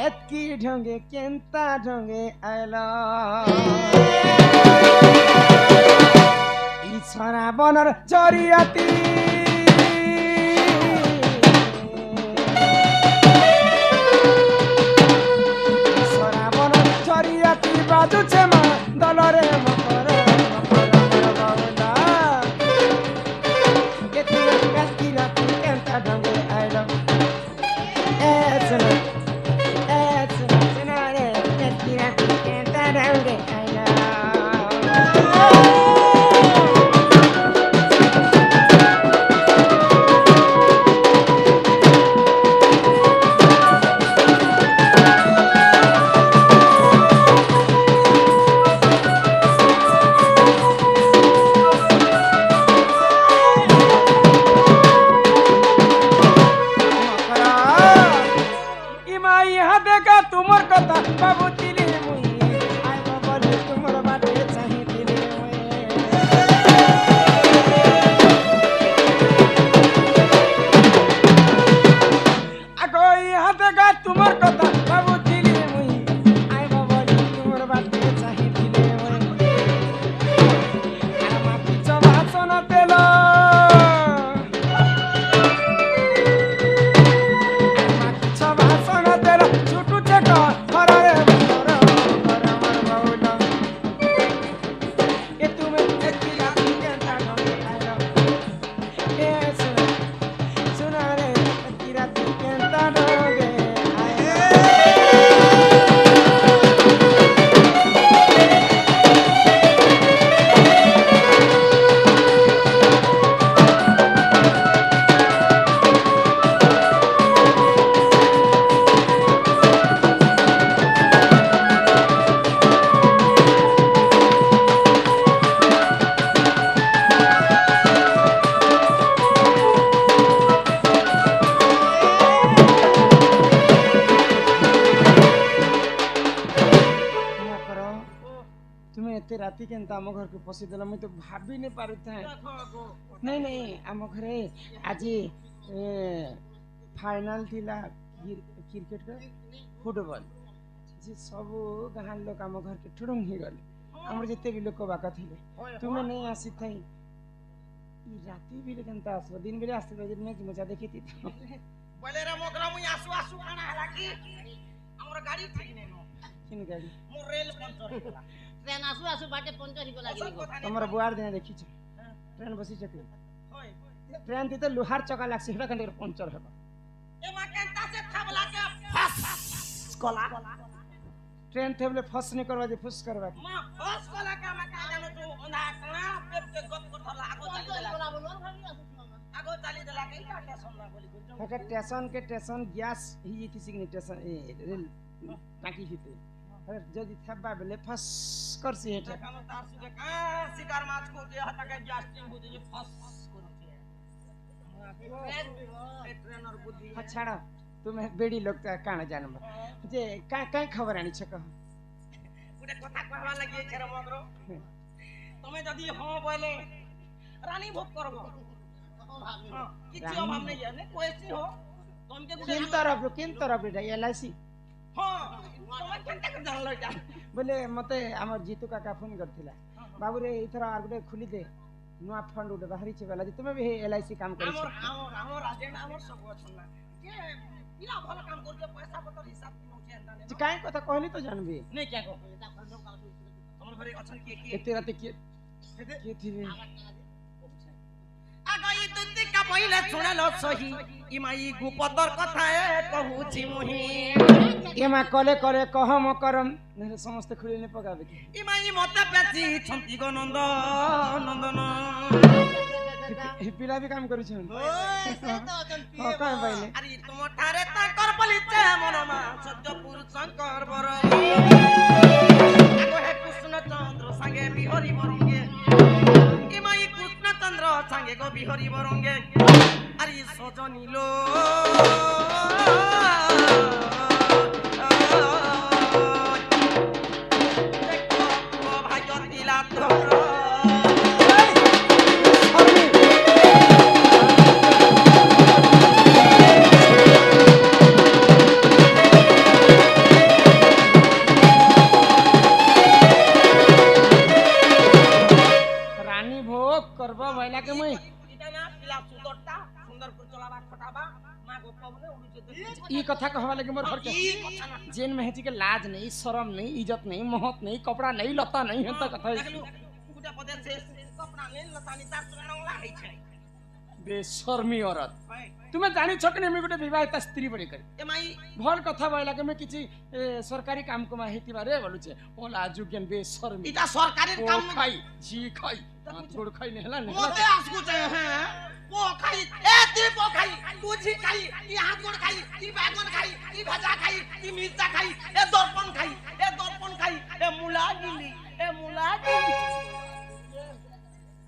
এতকি ঢঙ্গে Kenta ঢঙ্গে আইলা ইছরা বনর জরিয়াতি ইছরা বনর জরিয়াতি বাজুছে মা দলরে মকর মকর বাউলা এতি এতকি রাতি কেন্তা ঢঙ্গে আইলা এছরা তোমার কথা বাবু দিলে মুই আই বাবা তোমার বাটে চাহি দিলে আগো হাতে গা তোমার কথা বাবু দিলে মুই আই বাবা তোমার বাটে চাহি দিলে আর মাটি চবাচন তেল মাটি চবাচন তেল ছুটু চেকা হরারে राती के आम घर के पशि देला मुई तो भाभी नहीं पारि था नहीं नहीं आम घरे आज फाइनल थिला क्रिकेट का फुटबॉल जे सब गाँ लोग आम घर के ठुडुंग ही गले हमर जते भी लोक बाका थिले तुमे नहीं आसी थई ई राती भी केनता आसो दिन बेले आसी बजे मैच मजा देखी थी बोले रे मोकरा मुई आसु आसु आना हला की हमर गाड़ी थी ने किन गाड़ी मोर रेल पंचर होला ट्रेन आसु आसु बाटे पंचर ही को लागी हमर बुआर देने देखी छ ट्रेन बसी छ होय ट्रेन थी तो लोहार चका लागसी हेटा कंडे पंचर हेबा ए मा केनता से थाबला के फस कोला ट्रेन थेबले फस नहीं करवा जे फुस करवा मा फस कोला का मा का जानो तू ओना कना पेप के गप को थला आगो चाली देला के का टेंशन ना बोली हेटा स्टेशन गैस ही थी सिग्नी स्टेशन रेल टाकी हिते जदि थब्बा बेले फस करसी हेटा कानो तासु के का शिकार माछ को दे हटा के गैस टिंग बुझे जे फस करते ट्रेन और बुद्धि छाड़ा तुम्हें बेड़ी लोग काना जानबा जे का खबर आनी छ कह गुटे कथा कहवा लागि छेर मगरो तमे जदि हां बोले रानी भोग करबो किछि अभाव नहीं है ने कोइसी हो तुम के गुटे किन तरफ एलआईसी हां तमे केनता के जानलो जा बोले मते हमर जीतू काका फोन करथिला बाबू रे इथरा आर गुटे खुली दे नुआ फंड उडे बाहरी छे वाला तुमे भी एलआईसी काम करै छ हमर एजेंट हमर सब छला के इला भलो काम कर पैसा पतर हिसाब की होछे अंदा ने काई कथा कहली तो जानबी नहीं क्या को हमर घरे अछन के एते राते के थिबे आगई तुंती का पहिले सुनलो सही इमाई गुपतर कथा ए कहूची मुही एमा कले करे कहम करम नरे समस्त खुली ने पगाबे इमाई मते पेची छंती गो नंदन पिला भी काम करू छन ओए से तो अजन पिए हां काई पाइले अरे तुम ठारे ताकर पलिते मनमा सत्यपुर शंकर बर हे कृष्ण चंद्र संगे बिहरी बरंगे इमाई कृष्ण चंद्र संगे गो बिहरी बरंगे अरे सजनी लो देखो भाग्य दिला तोर फटाबा मां गोपा बोले उड़ी जे ई कथा कहवा लगे मोर घर के ई कथा ना जेन में हेची के लाज नहीं, शरम नहीं, इज्जत नहीं, महत नहीं, कपड़ा नहीं, लता नहीं हता कथा देखलु गुटा पदे से कपड़ा ने लतानी तार सुनंगला है छै बेशर्मी औरत तुमे जानी छ कि नहीं गोटे विवाहिता स्त्री बड़ी कर ए माई भल कथा बइला के मैं किछि सरकारी काम को माहिती बारे बोलु छे ओला जुगन बेशर्मी इटा सरकारी ओ काम में खाई जी खाई हाथ गोड़ खाई नेहला वो नेहला के आसकु छै हैं वो खाई ए ती वो खाई तू जी खाई ई हाथ गोड़ खाई ई बैगन खाई ई भजा खाई ई मिर्चा खाई ए दर्पण खाई ए मुला गिली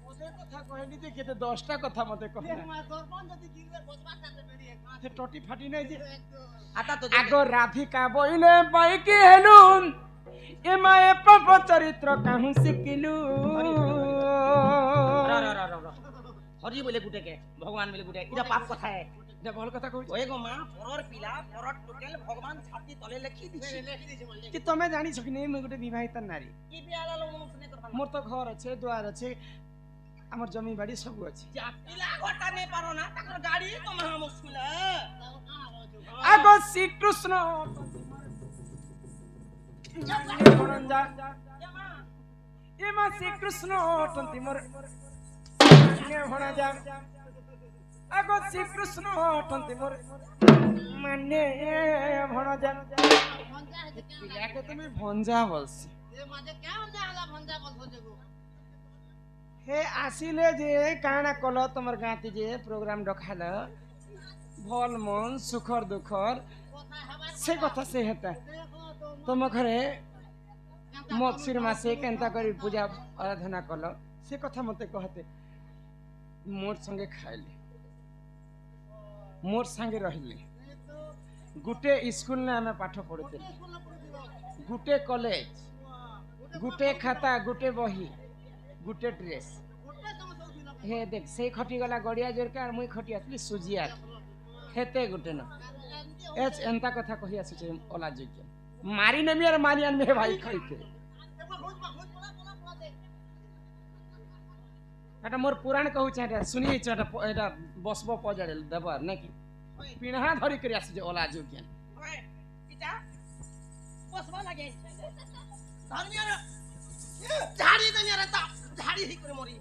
ओदे कथा कहली जे केते 10टा कथा मते कहना दर्पण जदी गिरबे बसबा काटे बेरी एक से टटी फाटी नहीं जे आता तो आगो राधिका बइले बाइकी हेलुन ए माए पप चरित्र काहू सिकिलु हरि बोले गुटे के भगवान बोले गुटे इटा पाप कथा है जे भल कथा कहू ओए गो मां परर पिला परर टोकेल भगवान छाती तले लिखि दिछि लेखि दिछि मन कि तमे जानी छ कि नहीं मैं गोटे विवाहिता नारी की बियाला लोग मुसने करबा मोर तो घर अच्छे द्वार अच्छे हमर जमी बाड़ी सब अच्छे जा पिला घटा ने पारो ना तकर गाड़ी तो महा मुश्किल है आगो श्री कृष्ण ए मा श्री कृष्ण तंती मोर ने होना जा आगो श्री कृष्ण तंती मोर माने भणा जा भंजा है क्या पिला के तुम भंजा बोलस ए माजे क्या भंजा हला भंजा बोल सोजेगो हे आसिले जे काना कल तमर गाती जे प्रोग्राम रखाल भल मन सुखर दुखर कोथा हवा से कथा से हेता देखो तो तुम घरे मत्सिर मासे केनता करी पूजा आराधना कल से कथा मते कहते मोर संगे खाइले मोर संगे रहिले गुटे स्कूल ने हमें पाठ पढ़ते गुटे कॉलेज गुटे खाता गुटे बही गुटे ड्रेस हे देख से खटी गला गड़िया जोर के मुई खटी आसली सुजिया हेते गुटे न एच एंता कथा कहि आसी छे ओला जोग्य मारी नेमी और मारी आन में भाई खाई के एटा मोर पुराण कहू छे एटा सुनिए छ एटा बसबो पजड़े देबर नै कि पिणहा धरी करी आसी जे ओला जोग्य ओए इटा बसवा लागे धर्मिया झाड़ी दनिया रहता झाड़ी ही करे मोरी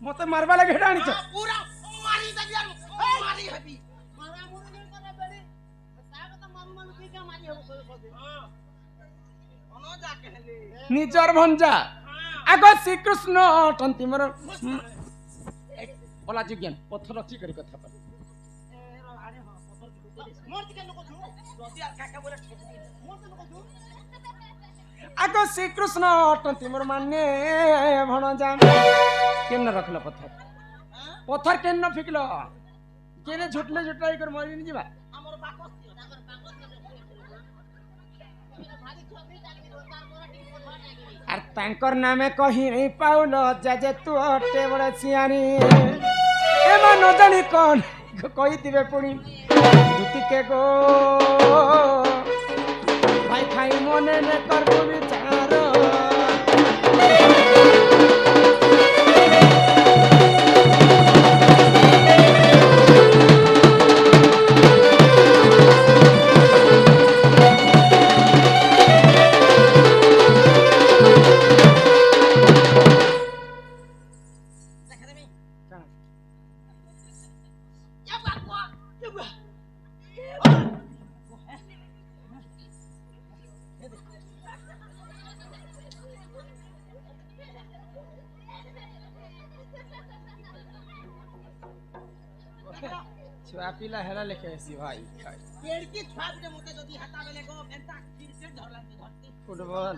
मते मारबा लगे हेडाणी छ पूरा मारी दनिया मारी हबी मारा मुरे नहीं करे बेरी साग तो मारू मारू की क्या मारी हो सोजे ono जा कहले निजर भंजा आगो श्री कृष्ण तंती मोर ओला जोग्य पत्थर की करी कथा पर अरे हां पत्थर मोर के लोग छु रोटी आ काका बोले मोर के लोग छु आगो श्री कृष्ण तंती मोर माने भण जा केन रखलो पत्थर पत्थर केन फिकलो केने झुटले झुटाई कर मरी नि जीवा हमर बाकस ताकर पागल ने भारी छोकरी जागी रोता मोरा टिक को धर जागी आर तांकर नामे कहि नहीं पाउलो जे तू अटे बड़ सियानी ए मा न जानी कोन कहि दिबे पुणी दुती के गो भाई खाई मने ने करबो विचार क्या बात हुआ क्या हुआ छुआ पिला हेला लेके आसी भाई खाई पेड़ की छाप के मोटे जदी हटावेले गो बेंता क्रिकेट धरला के धरती फुटबॉल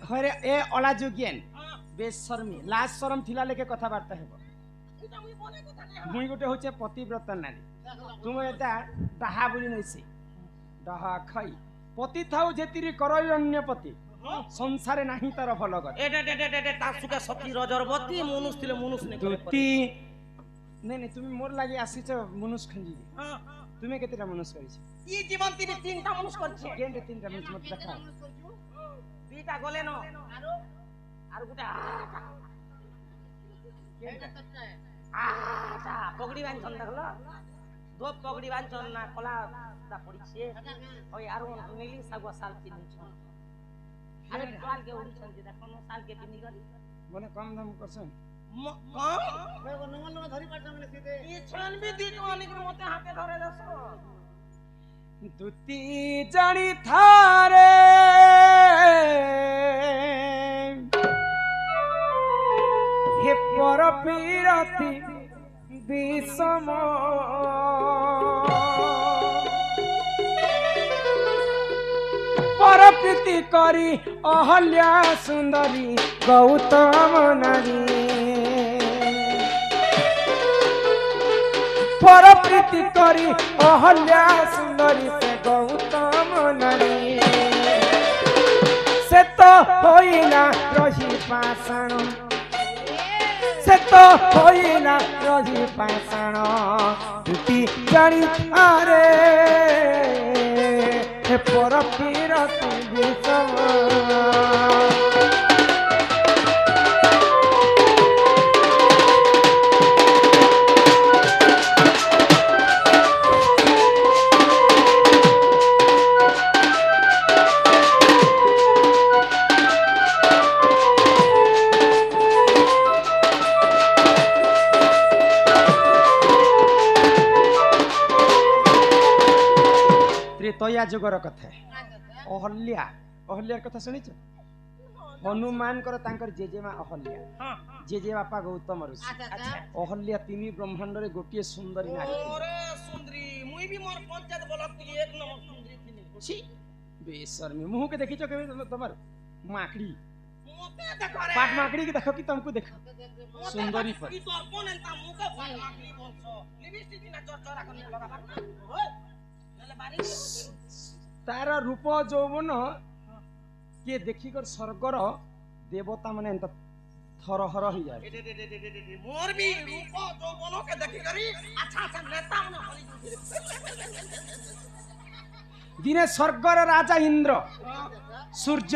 हरे ए ओला जोगियन हां बेशर्मी लाज शरम थिला लेके कथा बार्ता हेबो इटा मुई बोले को थाने मुई गोटे होचे पतिव्रता नारी तुम एटा डाहा बुली नैसी डाहा खाई पति थाउ जेतिरी करई अन्य पति संसारे नाही तार भल गत एडे डे डे डे तासुका सती रजरवती मनुष थिले मनुष ने करे दुती नहीं नहीं तुम मोर लागि आसीछ मनुष खंजी हां तुमे केतेटा मनुष करिछ ई जीवन तीन तीनटा मनुष करछे केनटे तीनटा मनुष मत देखा दुईटा गले न आरो आर गुटा केटा कच्चा है আচ্ছা পগড়ি বাঁধছন দেখলো দো পগড়ি বাঁধছন না কলা দা পড়িছে ওই আর নীলি সাগো শাল কিনেছন আরে শাল কে উড়ছন যে দেখো শাল কে কিনি গলি মনে কম দাম করছেন কম নঙ্গল নঙ্গল ধরি পারছ মানে সিধে ইছন বি দি অনেকের মতে হাতে ধরে যাস দুতি জানি থারে হে পর পিরতি বিষম পর প্রীতি করি অহল্যা সুন্দরী গৌতম নারী পর প্রীতি করি অহল্যা সুন্দরী সে গৌতম নারী সে তো হইলা রহি পাষাণ সে তো হইলা রহি পাষাণ দুটি জানি আরে হে পর পিরতি বিষম ত্রেতয়া যুগর কথা অহল্যা অহল্যার কথা শুনিছ হনুমানଙ୍କର ତାଙ୍କର ଜେଜେମା ଅହଲ୍ୟା ଜେଜେ ବାପା ଗୌତମ ଋଷି আচ্ছা আচ্ছা ଅହଲ୍ୟା ତିନି ବ୍ରହ୍ମାଣ୍ଡରେ ଗୋଟିଏ ସୁନ୍ଦରୀ ନାରୀ ଥିଲେ। ওরে সুন্দরী মুই বি মোর পঞ্চায়েত বলক তুই এক নম্বর সুন্দরী ছিলি ছি বেশর্মী মুহকে দেখিছ কেবে তোমার মাকড়ি মতে দেখো রে পাট মাকড়ি কি দেখো কি तुमको দেখো সুন্দরী পর কি তোর কোন এন্তা মুকে ফাল মাগলি বলছ লিপস্টিক না চরচরা করে লগাবার না ওই নলে বাড়ি তার রূপ যৌবন কিଏ ଦେଖିକର ସ୍ୱର୍ଗର ଦେବତା ମାନେ ଏନ୍ତା থরহর হয়ে যায় মোর বি রূপ যৌবনকে দেখি করি আচ্ছা আচ্ছা নেতা মনে হলি দিনে স্বর্গর রাজা ইন্দ্র সূর্য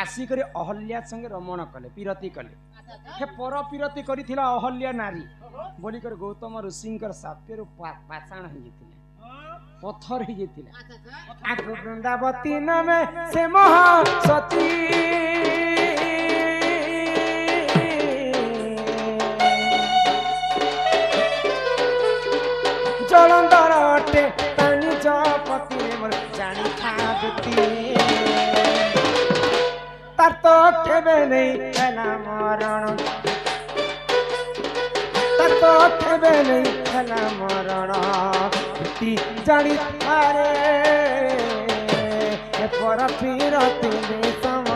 আসিকরি অহল্যা সঙ্গে রমণ কলে পিরতি কলে হে পর পিরতি করিଥିଲା অহল্যা নারী বলি করে গৌতম ঋষিঙ্কর সাপ্যରୁ পাষାଣ ହେଇଯାଇଥିଲେ পথর ହେଇଯାଇଥିଲେ আগ বৃন্দাবতী নামে সে মহাসতী জলন্ধর অটে তা নিজ পতি জানি থাকতি তার তো কেবে নেই হেলা মরণ তার তো কেবে নেই হেলা মরণ জানি থারে পর পিরতি বিষম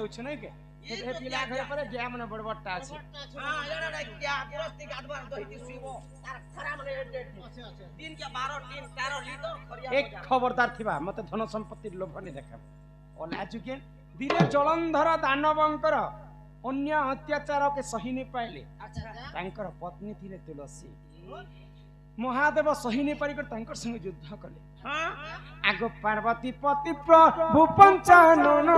হচ্ছে নাই কে এ পিলা ঘরে পরে গ্যা মানে বড় বড়টা আছে হ্যাঁ এড়া ডাকিয়া গৃহস্থী গাদবার দহিতি শুইব তার খরা মানে দিন কে 12 দিন 13 লিটার খরিয়া এক খবরদার থিবা মতে ধন সম্পত্তির লোভনে দেখা ওলা চুকে দিনে জলন্ধর দানবঙ্কর অন্য অত্যাচারকে সহিনি পাইলে তাঙ্কর পত্নী থিলে তুলসী মহাদেব সহিনি পারিকর তাঙ্কর সঙ্গে যুদ্ধ কলে হ্যাঁ আগ পার্বতী পতি প্রভু পঞ্চানন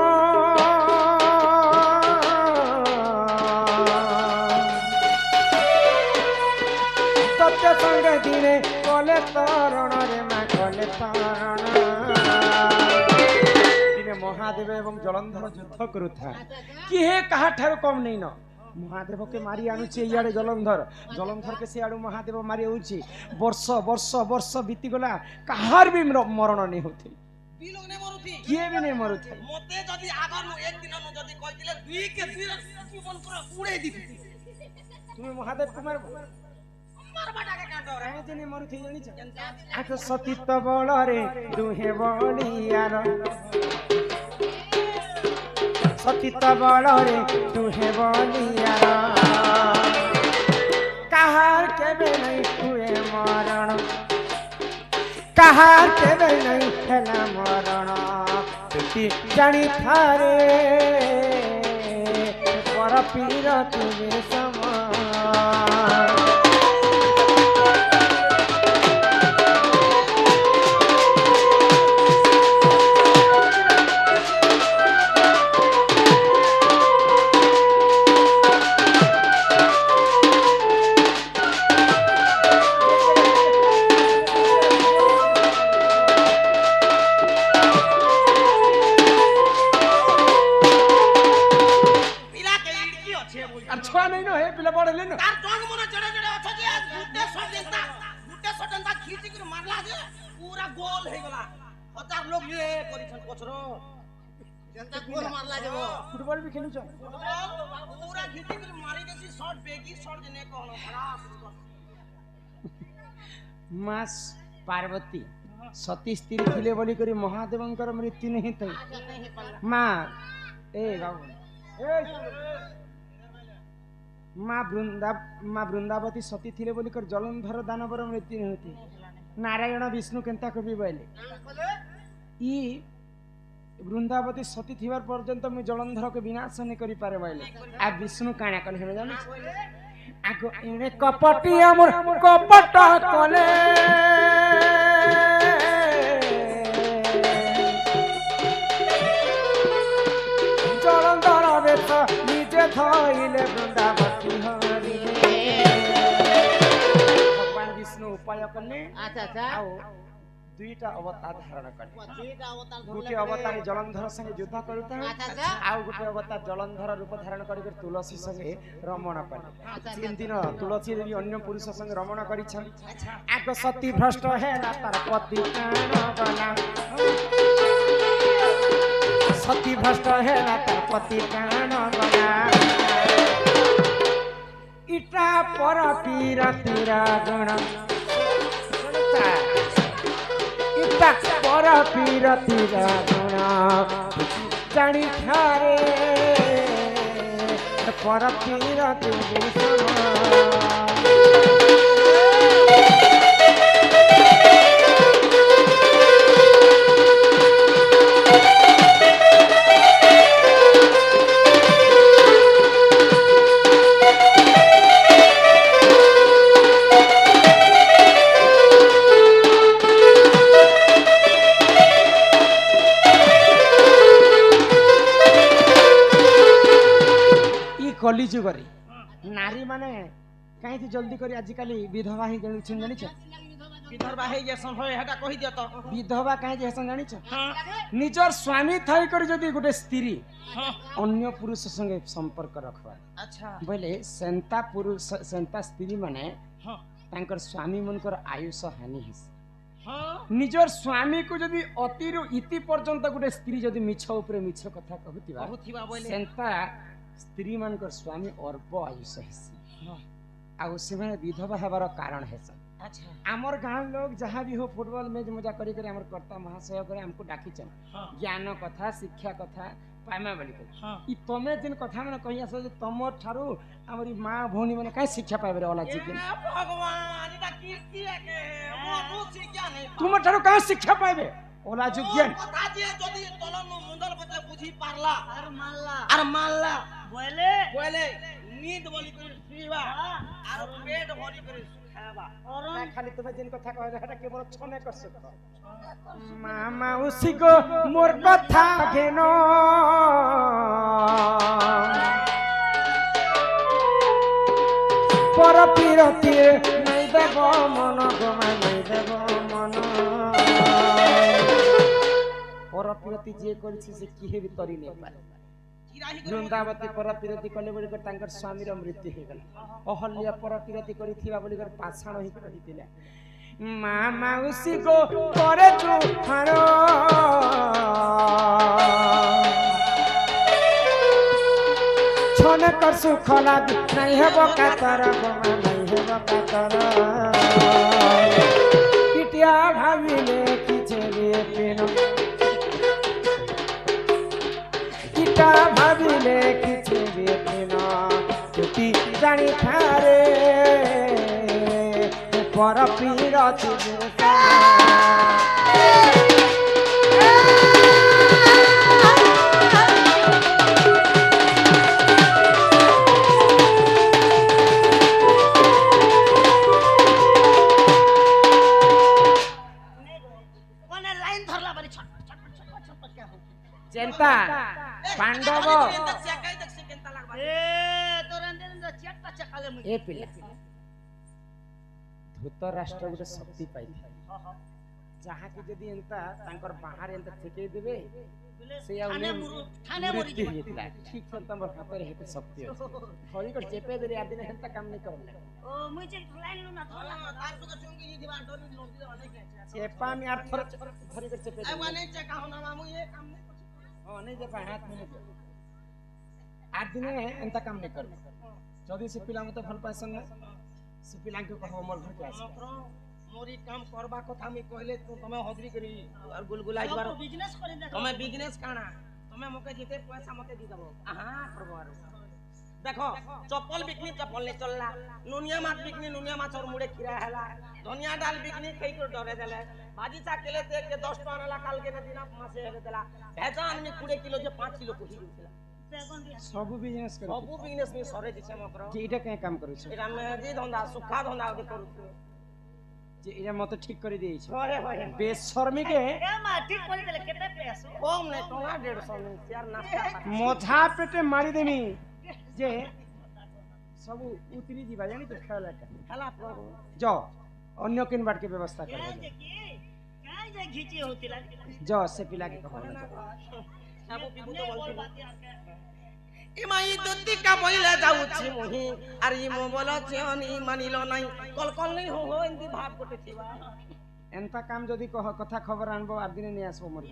সত্য সঙ্গে দিনে কলে তরণ রে মা কলে তরণ দিনে মহাদেব এবং জলন্ধর যুদ্ধ করুথা কি হে কাহা ঠারু কম নেই ন মহাদেব কে মারি আনুছে ইয়াড়ে জলন্ধর জলন্ধর কে সে আড়ু মহাদেব মারি হউছি বর্ষ বর্ষ বর্ষ বিতি গলা কাহার বি মরণ নেই হতে বিলোক নে মরুথি কিয়ে বি নেই মরুথে মতে যদি আবার এক দিন যদি কইতিলে দুই কে দুই জীবন পুরো উড়াই দিবি তুমি মহাদেব কুমার মারবাটাকে কাঁদো রে কাহে জেনে মরুথি জানিছ আখ সতীত্ব বলরে দুহে বলিয়ার সতীত্ব বলরে দুহে বলিয়ার কাহার কেবে নাই তুয়ে मरण कहार केबे नहीं हेला मरण तुति जानी थारे पर पीर तुझे समान ପିଲା କେଇଟି କି ଅଛି ବୁଝ আর ছুয়া নেই ন হে পিলা বড় লেন তার জঙ্গ মনে জড়ে জড়ে আছে যে গুটে সটেনটা খিচি করে মারলা যে পুরা গোল হয়ে গলা হাজার লোক ইয়ে করিছন পছরো জনতা গোল মারলা যাব ফুটবল भी खेलुछ পুরা খিচি করে মারি দেছি শর্ট বেগি শর্ট জনে কোন খরাস मास पार्वती सती स्त्री थिले बोली करी महादेवंकर मृत्यु नहीं थई मां ए बाबू ए मां वृंदावती सती थिले बोली कर जलंधर दानवर मृत्यु नहीं होती नारायण विष्णु केंता कवि बोले ई वृंदावती सती थिवार पर्यंत मु जलंधर के विनाश नहीं करी पारे बोले आ विष्णु काणा कल हेबे जानो आगो इने कपटी हमर कपट कले जलंधर बेस निजे धइले वृंदावती हरि भगवान विष्णु उपाय कले अच्छा अच्छा आओ दुईटा अवतार धारण कले दुईटा अवतार गोटे अवतार जलंधर संगे युद्ध करता अच्छा अच्छा आउ गोटे अवतार जलंधर रूप धारण कर तुलसी संगे रमण कले तीन दिन तुलसी देवी अन्य पुरुष संगे रमण करिछन आग सती भ्रष्ट हेला तार पति प्राण गला सती भ्रष्ट हेला तार पति प्राण गला इटा पर पीर तीरा गुण इटा पर पीर तीरा गुण जानी ठारे पर पीर तुझे समान कली जुगरे नारी माने कहीं जल्दी करी आजिकल विधवा ही जानिछ विधवा हे जसन होय हेटा कहि दियो तो विधवा कहीं जैसन जानिछ हां निजर स्वामी थाई कर जदी गोटे स्त्री हां अन्य पुरुष संगे संपर्क रखवा अच्छा बोले सेंता पुरुष सेंता स्त्री माने हां तांकर स्वामी मनकर आयुष हानि हिस हां निजर स्वामी को जदी अतिरु इति पर्यंत गोटे स्त्री जदी मिछ ऊपर मिछ कथा कहतिबा बहुथिबा बोले सेंता स्त्री मानकर स्वामी अर्प आयुष हिसी हां आ से विधवा हेबार कारण हेस अच्छा आमर गाँव लोग जहाँ भी हो फुटबॉल मैच मजा करी करी हमर कर्ता महाशय करे हमको डाकी चल हां ज्ञान कथा शिक्षा कथा पाइमा बोली कर हां ई तमे जिन कथा माने कहि आसो जे तमर ठारू हमरी मां भौनी माने काई शिक्षा पाइबे रे वाला ए चिके भगवान इटा कीर्ति है के मो शिक्षा नहीं तुम ठारू का शिक्षा पाइबे ओला जुज्ञान कथा जे जदी तलन मुंडल बते बुझी पारला और मानला और मानला बोले बोले नींद बोली कर पीवा और पेट भरी कर खावा और ना खाली तुम जिन कथा कहले हटा केवल छने कर सक मामा उसी को मोर कथा घेनो पर पीरती नहीं देव मन गमा नहीं देव मन पर पीरती जे करछि से किहे भी तरी नहीं पारे चिराही कर वृंदावती पर पीरती कले बोली कर तांकर स्वामीर मृत्यु हे गला अहल्या पर पीरती करिथिबा बोली कर पाछाण ही कहिथिले मामा उसी को करे चुहारो छने कर सुख लाग नहीं हेबो कातर गमा नहीं हेबो कातर पिटिया भाविले किछे लिए पेनो पिटा भाविले किछे लिए पेनो तुति जानी थारे মোর পীর ছিবে কোনে লাইন ধরলা বাড়ি ছট ছট ছট ছট কে हो চেন্তা পাণ্ডব চেকাই দেখছি কেনতা লাগবা এ তোর আন্দে চেটটা চেকালে মুই এ পিলা ধৃতরাষ্ট্র গোটে শক্তি পাইছে যাহাকে যদি এন্তা তাঙ্কর বাহার এন্তা ঠেকেই দেবে সে আর থানে মরি মৃত্যু হইতলা ঠিক সেন্তা আমার হাতের হেতে শক্তি আছে হরি করে চেপে দেরি আর দিনে হেন্তা কাম নাই করলে ও মুই যে লাইন লু না ধরলা তার সুকে চুঙ্গি ই দিবা ডলি নদী দেবা নাই চেপা আমি আর থর ধরি করে চেপে আই দেব মানে চেকা হনা মামু এ কাম নাই করছি ও নাই যে হাত মনে আর দিনে এন্তা কাম নাই করবে যদি সে পিলা মতে ভাল পাইছন না সে পিলাকে কহব মোর ঘরকে আস মোরি কাম করবা কথা আমি কইলে তুমি হদরি করি আর গুলগুলাই দিবার বিজনেস করে দেখো তুমি বিজনেস কানা তুমি মকে যেতে পয়সা মতে দি দেব আহা করব আর দেখো চপ্পল বিকনি চপ্পল নে চললা নুনিয়া মাছ বিকনি নুনিয়া মাছর মুড়ে খিরা হেলা ধনিয়া ডাল বিকনি খাই করে ডরে দেলে ভাজি চা কেলে তে 10 টাকা নেলা কালকে না দিনা মাসে হেলে দেলা ভেজা আমি 20 কিলো যে 5 কিলো কহি দিছিলা বেগুন দিয়া সব বিজনেস করে সবু বিজনেস নি সরে দিছে মকর যে এটা কে কাম করিছ এটা মেজি ধন্দা সুখা ধন্দা ওকে করুছে যে এটা মত ঠিক করে দিয়েছ হয় হয় বেশর্মীকে এ মা ঠিক করে দিলে কেতে পেছো কম নাই টঙ্কা 150 নি চার নাস্তা মঝা পেটে মারি দেমি যে সব উতরি দিবা জানি তো খেলাটা হেলা প্রভু জ অন্য কিনবার के व्यवस्था कर এই যে কি কাই যে ঘিচি হতিলা ज से पिला के कहो সাবু পিবু তো हमने বলছি बोल बात यार के ইমাই দত্তিকা বইলা যাউছি মুহি আর ই মো বলছে অনি মানিল নাই কল কল নাই হো হো এন্তি ভাব করতে থিবা एंता काम जदी कह कथा खबर आनबो आर दिने नै आसबो मोर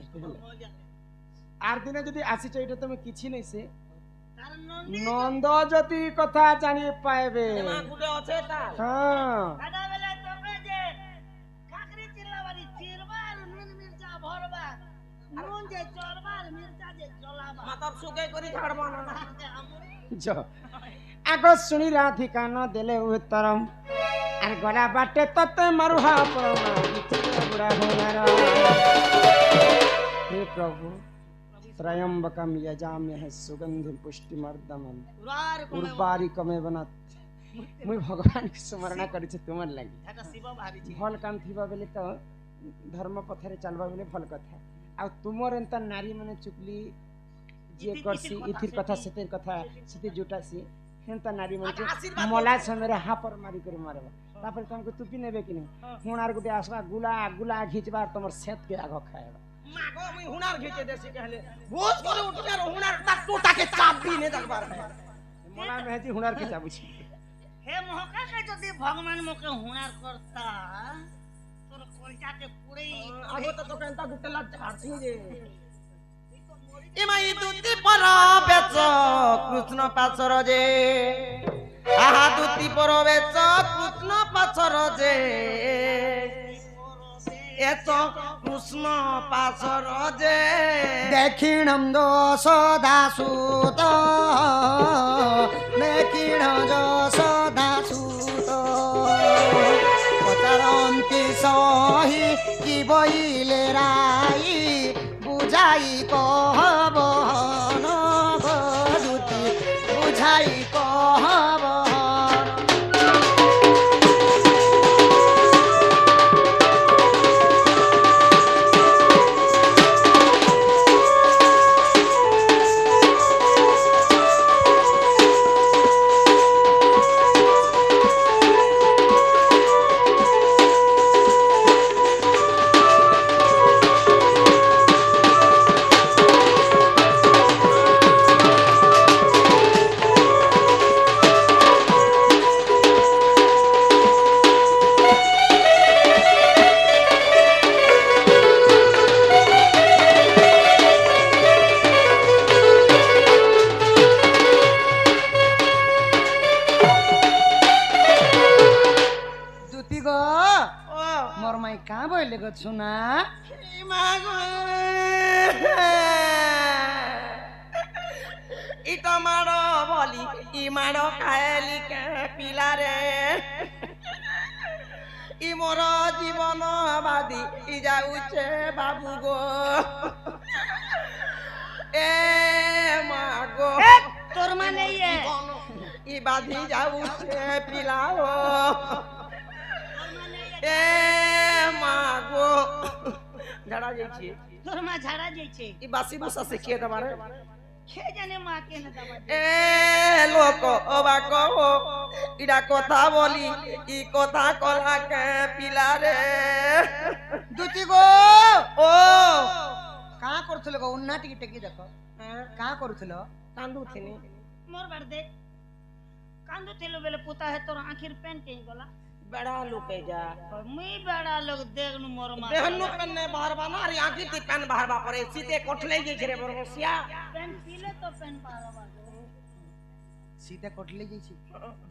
आर दिने जदी आसी तो এটা তুমি কিছু নাই সে কারণ নন্দি নন্দ যদি কথা জানি পাইবে এমা গুডে আছে তা হ্যাঁ কাটা বেলা তবে যে কাকরি চিল্লাবাড়ি চিরবার নুন মির্চা ভরবা নুন যে চরবার মির্চা যে চলাবা মাতার সুকে করি ছাড়বা না ज आगो सुनी राधिका न देले उत्तरम आर गला बाटे तते मरुहा परमा बुढ़ा होनार हे प्रभु त्रयंबकम यजामहे सुगंधिम पुष्टिमर्दमम রার उर्वारिकमे बनत मुई भगवान के स्मरण करिছে তোমার লাগি এটা শিব ভাবিছি भल काम थिबा बेले तो धर्म पथरे चलबा बेले भल कथा आ तुमर एंता नारी माने चुकली जे करसी इथिर कथा सेतेर कथा सेते जुटासी हेंता नारी माने मला समेरे हापर मारी करे मारबा तापर तुमको तुपी नेबे कि नहीं हुनार गुटे आसबा गुला गुला घिचबार तमर सेत के आगो खाएबा মাগো আমি হুনার ঘেচে দেছি कहले भोज করে উঠবে আর হুনার তাক টোটাকে চাপবি নে দেখবার मला मेहदी हुनार के चाबुची হে মহকা কে যদি ভগবান মুখে হুনার করতা তোর কলজাতে পুরেই আগে তো তোকে এন্তা গুটে লাট ছাড়ছি যে ইমাই দুতি পর বেচ কৃষ্ণ পাছর যে আহা দুতি পর বেচ কৃষ্ণ পাছর যে এত কৃষ্ণ পাছর যে দক্ষিণম দোষ দাসুত দক্ষিণ যশ দাসুত পচারন্তি সহি কি বইলে রাই বুঝাই কহব নবদূতি বুঝাই কহব सुना इटा मारो बोली ई मारो खायली के पिला रे ই মোর জীবন বাদি ই যাউছে বাবু গো এ মা গো তোর মানে ইয়ে ই বাদি যাউছে পিলাও এ মা গো ঝাড়া যাইছে তোর মা ঝাড়া যাইছে ই বাসি বসা শিখিয়ে দেবারে খেয়ে জানে মা কেন দাবা এ লোক অবাক ইডা কথা বলি ই কথা কলা কে পিলারে দুতি গো ও কাঁ করছিল গো উন্না টিকি টেকি দেখো কাঁ করছিল কান্দুথিনি মোর বার দেখ কান্দু ছিল বেলে পুতা হে তোর আখির পেন কে গলা बड़ा लुके जा मुई बड़ा लोग देख नु मोर मा देहनु पेन बाहरबा ना रे आखी ती पेन बाहरबा परे सीते कोठले जे छरे बरबसिया पेन पीले तो पेन पारवा सीता कोटले जाइছি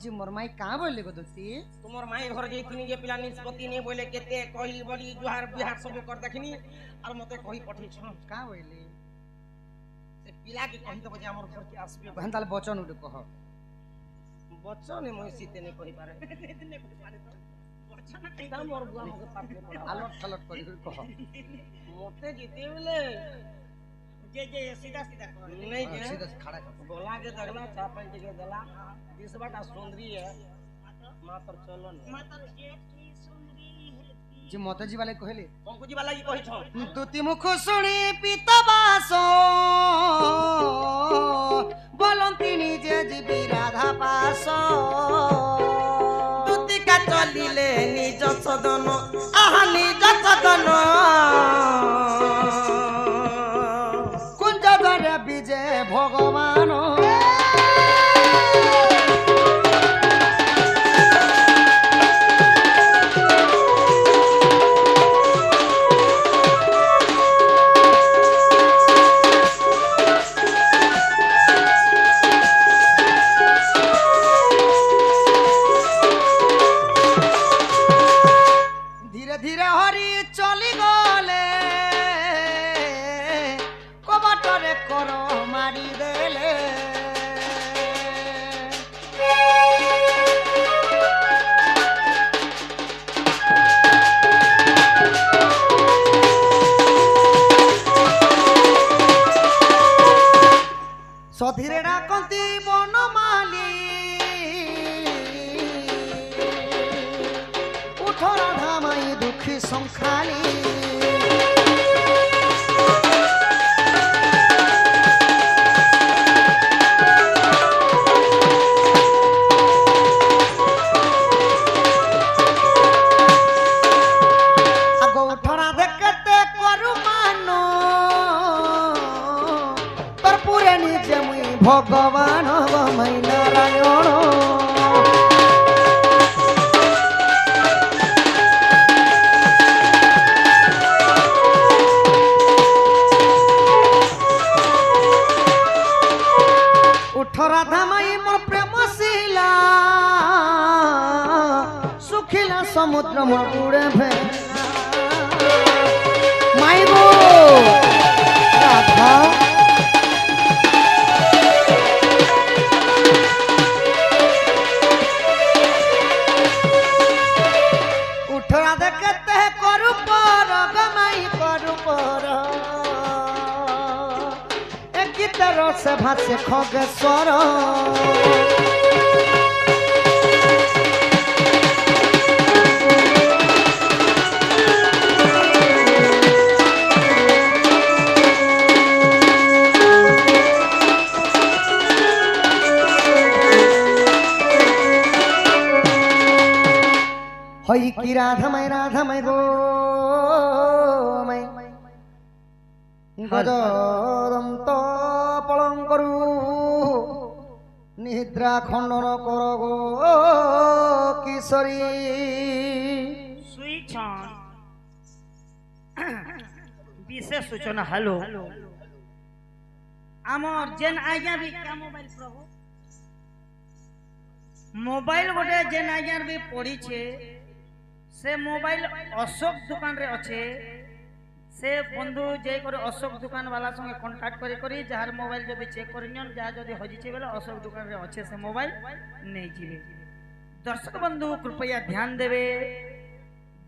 जी मोर माई कां बोले गो दुती तुमर माई घर जइथिनी जे पिला निष्पत्ति ने बोले केते कही बड़ी जुहार बिहार सब कर देखनी और मते कही पठी छ कां बोले से पिला के कही दबो जे हमर घर के आसबे बहन ताल बचन उड कह बच्चा ने मोई सीते ने कही पारे ता मोर बुआ मके पापे पड़ा आलट थलट करी कह मोते जीते बोले जे सीधा सीधा कर नहीं जे सीधा खड़ा कर बोला के दगला चापन के दला दिस बटा सुंदरी है मातर चलो न मातर जेठ की सुंदरी है जी माताजी वाले कहले पंकुजी वाला की कहि छ दुती मुख सुनी पिता बासो बोलंतिनी जे जीवी राधा पासो दुती का चलिले निज सदन आहा निज सदन कुंज धरे विजय भगवान धीरे धीरे हरि चली गले कबाटरे कर मारी देले सधीरे डाकती बनमाली उठ राधा माई दुखी संखाली आगो उठ राधे केते करू मानो पर पूरे निजे मुई भगवान मई नारायण उठ राधा माई मोर प्रेम शिला सुखिला समुद्र मोर उड़े भेला माई गो राधा उठ राधा कहते करू पर गमाई करू पर एक तरह से भाष्य खगेश्वर हई की राधा मैं गो मैं गदंत पलং করু নিদ্রা খণ্ডন কর গো কিশোরী सुई छन विशेष सूचना हेलो आमर जेन आज्ञा भी का मोबाइल प्रभु मोबाइल गोटे जेन आज्ञा भी पड़ी छे से मोबाइल अशोक दुकान रे अच्छे से बंधु जे करे अशोक दुकान वाला संगे कांटेक्ट करी जार मोबाइल जदी चेक करियन जा जदी हजी छे बेले अशोक दुकान रे अच्छे से मोबाइल नहीं जीवे दर्शक बंधु कृपया ध्यान देवे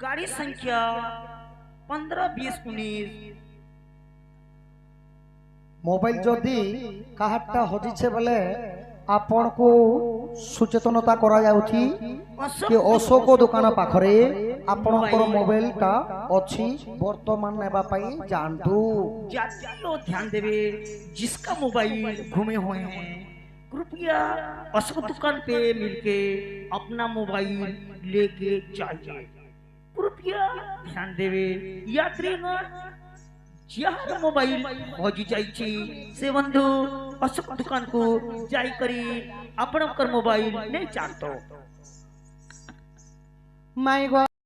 गाड़ी संख्या 15-20-19। मोबाइल जदि काहाटा हजिছে बेले आपण को सचेतनता करा जाउथी कि अशोक दुकान पाखरे आपणकर मोबाइल टा अछि वर्तमान नेबा पई जानतु। यात्री लोग ध्यान देवे, जिसका मोबाइल घूमे हुए हैं कृपया अशोक दुकान पे मिलके अपना मोबाइल लेके जाइए। कृपया ध्यान देवे यात्रीगण, जहाँ मोबाइल हजि जाइछि से बंधु अशोक दुकान को जाई करी आपणकर मोबाइल नहीं जानतो। माई गो